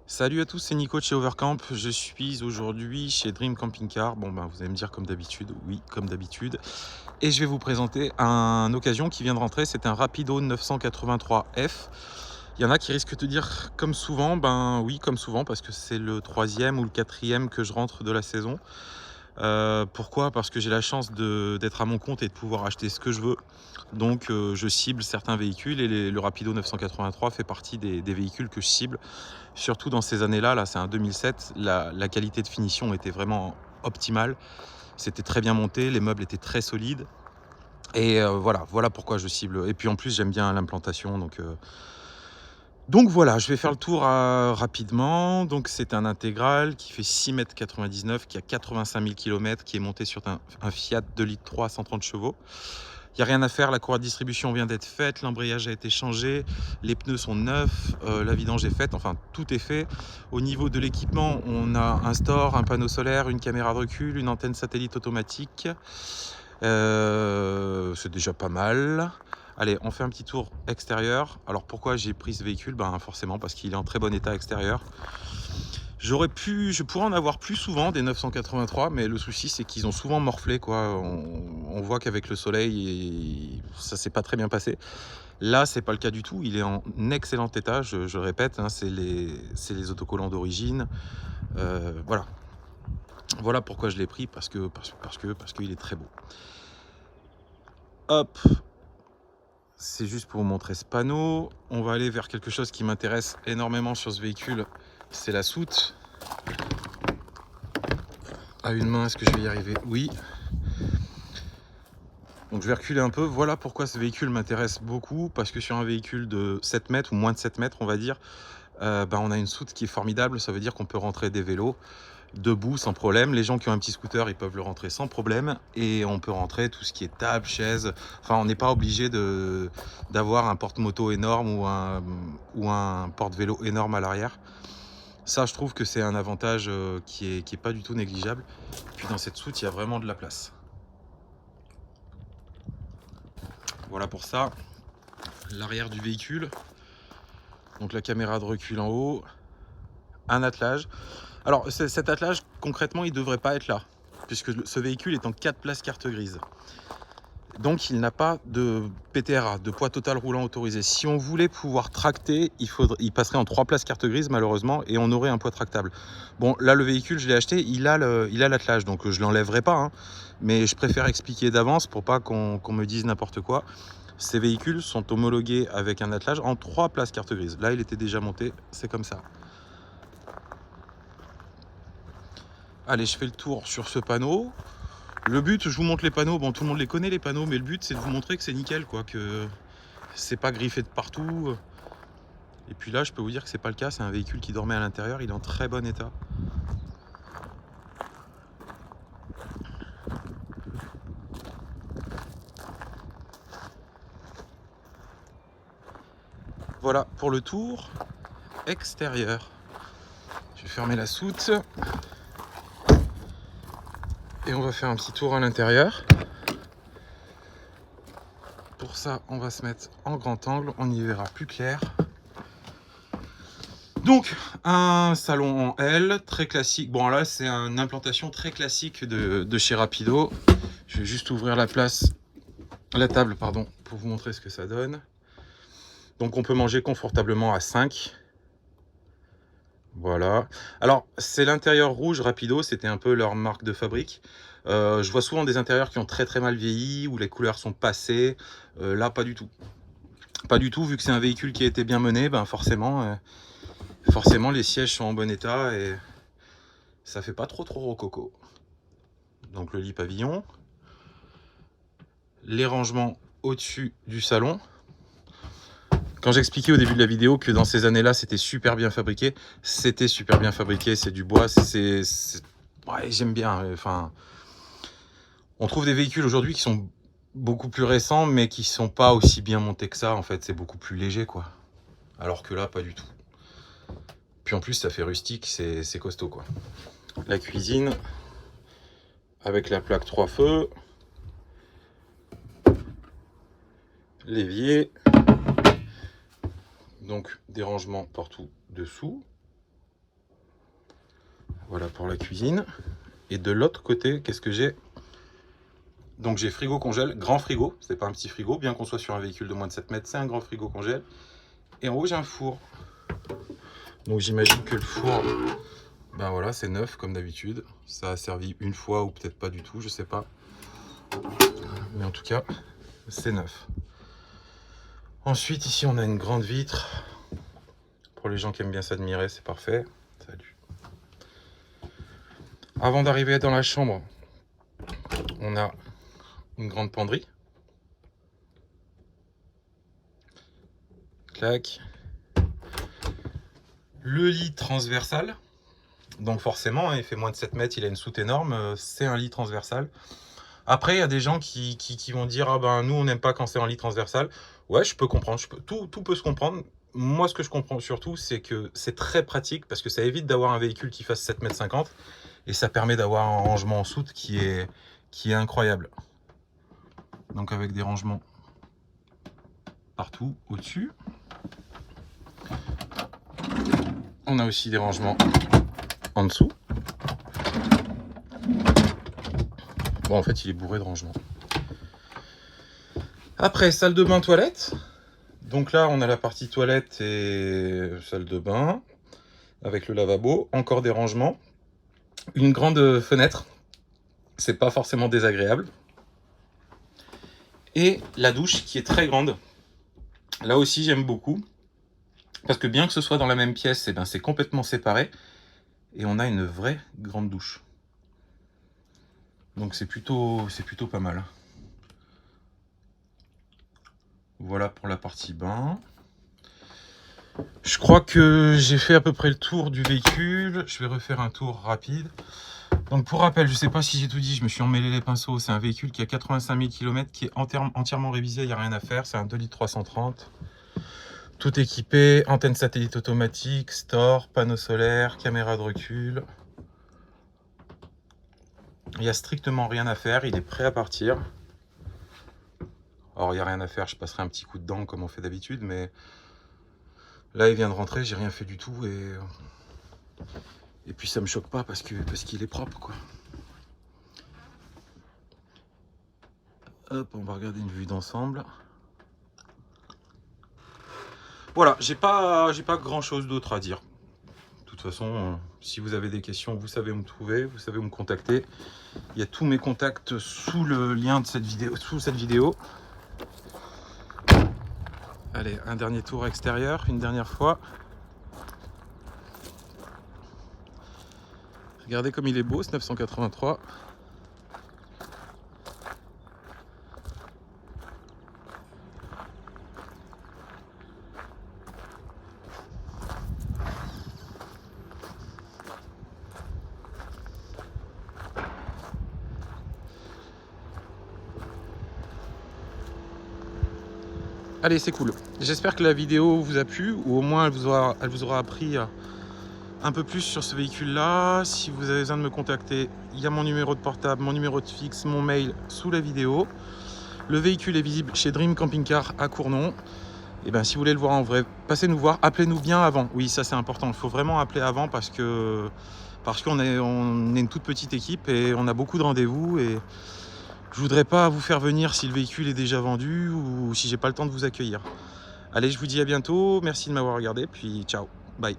Salut à tous, c'est Nico de chez Overcamp. Je suis aujourd'hui chez Dream Camping Car. Bon, vous allez me dire comme d'habitude, oui, comme d'habitude. Et je vais vous présenter une occasion qui vient de rentrer. C'est un Rapido 983F. Il y en a qui risquent de te dire comme souvent, ben oui, comme souvent, parce que c'est le troisième ou le quatrième que je rentre de la saison. Pourquoi? Parce que j'ai la chance d'être à mon compte et de pouvoir acheter ce que je veux. Donc je cible certains véhicules et le Rapido 983 fait partie des véhicules que je cible. Surtout dans ces années-là, là c'est un 2007, la qualité de finition était vraiment optimale. C'était très bien monté, les meubles étaient très solides. Et voilà pourquoi je cible. Et puis en plus j'aime bien l'implantation, donc voilà, je vais faire le tour rapidement. Donc c'est un intégral qui fait 6,99 m, qui a 85 000 km, qui est monté sur un Fiat 2,3 litres 130 chevaux. Il n'y a rien à faire, la courroie de distribution vient d'être faite, l'embrayage a été changé, les pneus sont neufs, la vidange est faite, enfin tout est fait. Au niveau de l'équipement, on a un store, un panneau solaire, une caméra de recul, une antenne satellite automatique. C'est déjà pas mal. Allez, on fait un petit tour extérieur. Alors pourquoi j'ai pris ce véhicule? Ben forcément parce qu'il est en très bon état extérieur. Je pourrais en avoir plus souvent des 983, mais le souci c'est qu'ils ont souvent morflé quoi. On voit qu'avec le soleil, ça s'est pas très bien passé. Là, c'est pas le cas du tout. Il est en excellent état. Je répète, hein, c'est les autocollants d'origine. Voilà. Voilà pourquoi je l'ai pris parce qu'il est très beau. Hop, c'est juste pour vous montrer ce panneau. On va aller vers quelque chose qui m'intéresse énormément sur ce véhicule. C'est la soute. À une main, est-ce que je vais y arriver? Oui. Donc je vais reculer un peu. Voilà pourquoi ce véhicule m'intéresse beaucoup. Parce que sur un véhicule de 7 mètres ou moins de 7 mètres, on va dire, on a une soute qui est formidable. Ça veut dire qu'on peut rentrer des vélos debout sans problème. Les gens qui ont un petit scooter, ils peuvent le rentrer sans problème. Et on peut rentrer tout ce qui est table, chaise. Enfin, on n'est pas obligé d'avoir un porte-moto énorme ou un porte-vélo énorme à l'arrière. Ça, je trouve que c'est un avantage qui est pas du tout négligeable. Puis dans cette soute, il y a vraiment de la place. Voilà pour ça. L'arrière du véhicule. Donc la caméra de recul en haut. Un attelage. Alors cet attelage, concrètement, il ne devrait pas être là. Puisque ce véhicule est en 4 places carte grise. Donc il n'a pas de PTRA, de poids total roulant autorisé. Si on voulait pouvoir tracter, il passerait en 3 places carte grise malheureusement et on aurait un poids tractable. Bon là le véhicule je l'ai acheté, il a l'attelage donc je l'enlèverai pas, hein, mais je préfère expliquer d'avance pour pas qu'on me dise n'importe quoi. Ces véhicules sont homologués avec un attelage en 3 places carte grise. Là il était déjà monté, c'est comme ça. Allez, je fais le tour sur ce panneau. Le but, je vous montre les panneaux, bon tout le monde les connaît les panneaux, mais le but c'est de vous montrer que c'est nickel quoi, que c'est pas griffé de partout. Et puis là je peux vous dire que c'est pas le cas, c'est un véhicule qui dormait à l'intérieur, il est en très bon état. Voilà pour le tour extérieur. Je vais fermer la soute et on va faire un petit tour à l'intérieur. Pour ça on va se mettre en grand angle, on y verra plus clair. Donc un salon en L, très classique. Bon là c'est une implantation très classique de chez Rapido. Je vais juste ouvrir la table pardon, pour vous montrer ce que ça donne. Donc on peut manger confortablement à 5. Voilà. Alors c'est l'intérieur rouge Rapido, c'était un peu leur marque de fabrique. Je vois souvent des intérieurs qui ont très très mal vieilli, où les couleurs sont passées. Là pas du tout. Pas du tout, vu que c'est un véhicule qui a été bien mené, ben forcément les sièges sont en bon état et ça fait pas trop rococo. Donc le lit pavillon. Les rangements au-dessus du salon. Quand j'expliquais au début de la vidéo que dans ces années-là, c'était super bien fabriqué, c'était super bien fabriqué, c'est du bois, ouais, j'aime bien. Enfin, on trouve des véhicules aujourd'hui qui sont beaucoup plus récents, mais qui sont pas aussi bien montés que ça, en fait, c'est beaucoup plus léger, quoi. Alors que là, pas du tout. Puis en plus, ça fait rustique, c'est costaud, quoi. La cuisine, avec la plaque 3 feux, l'évier, donc des rangements partout dessous. Voilà pour la cuisine. Et de l'autre côté, qu'est-ce que j'ai? Donc j'ai frigo congèle, grand frigo, c'est pas un petit frigo, bien qu'on soit sur un véhicule de moins de 7 mètres, c'est un grand frigo congèle. Et en haut j'ai un four. Donc j'imagine que le four, ben voilà, c'est neuf comme d'habitude. Ça a servi une fois ou peut-être pas du tout, je sais pas. Mais en tout cas, c'est neuf. Ensuite ici on a une grande vitre. Pour les gens qui aiment bien s'admirer, c'est parfait. Salut. Avant d'arriver dans la chambre, on a une grande penderie. Clac. Le lit transversal. Donc forcément, il fait moins de 7 mètres, il a une soute énorme. C'est un lit transversal. Après, il y a des gens qui vont dire « Ah ben, nous, on n'aime pas quand c'est en lit transversal. » Ouais, je peux comprendre. Tout peut se comprendre. Moi, ce que je comprends surtout, c'est que c'est très pratique parce que ça évite d'avoir un véhicule qui fasse 7,50 m et ça permet d'avoir un rangement en soute qui est incroyable. Donc avec des rangements partout au-dessus. On a aussi des rangements en dessous. Bon, en fait, il est bourré de rangements. Après, salle de bain, toilette. Donc là, on a la partie toilette et salle de bain avec le lavabo. Encore des rangements. Une grande fenêtre. C'est pas forcément désagréable. Et la douche qui est très grande. Là aussi, j'aime beaucoup. Parce que bien que ce soit dans la même pièce, eh ben, c'est complètement séparé. Et on a une vraie grande douche. Donc c'est plutôt pas mal. Voilà pour la partie bain. Je crois que j'ai fait à peu près le tour du véhicule. Je vais refaire un tour rapide. Donc pour rappel, je ne sais pas si j'ai tout dit, je me suis emmêlé les pinceaux. C'est un véhicule qui a 85 000 km, qui est entièrement révisé, il n'y a rien à faire. C'est un 2 litres 330. Tout équipé, antenne satellite automatique, store, panneau solaire, caméra de recul. Il n'y a strictement rien à faire, il est prêt à partir. Alors il n'y a rien à faire, je passerai un petit coup de dent comme on fait d'habitude, mais là il vient de rentrer, j'ai rien fait du tout et puis ça me choque pas parce qu'il est propre quoi. Hop, on va regarder une vue d'ensemble. Voilà, j'ai pas grand chose d'autre à dire. De toute façon, si vous avez des questions, vous savez où me trouver, vous savez où me contacter. Il y a tous mes contacts sous le lien de cette vidéo, Allez, un dernier tour extérieur, une dernière fois. Regardez comme il est beau ce 983. Allez, c'est cool. J'espère que la vidéo vous a plu, ou au moins elle vous aura appris un peu plus sur ce véhicule-là. Si vous avez besoin de me contacter, il y a mon numéro de portable, mon numéro de fixe, mon mail sous la vidéo. Le véhicule est visible chez Dream Camping Car à Cournon. Et bien, si vous voulez le voir en vrai, passez nous voir. Appelez-nous bien avant. Oui, ça c'est important. Il faut vraiment appeler avant parce qu'on est une toute petite équipe et on a beaucoup de rendez-vous et je voudrais pas vous faire venir si le véhicule est déjà vendu ou si j'ai pas le temps de vous accueillir. Allez, je vous dis à bientôt. Merci de m'avoir regardé. Puis ciao. Bye.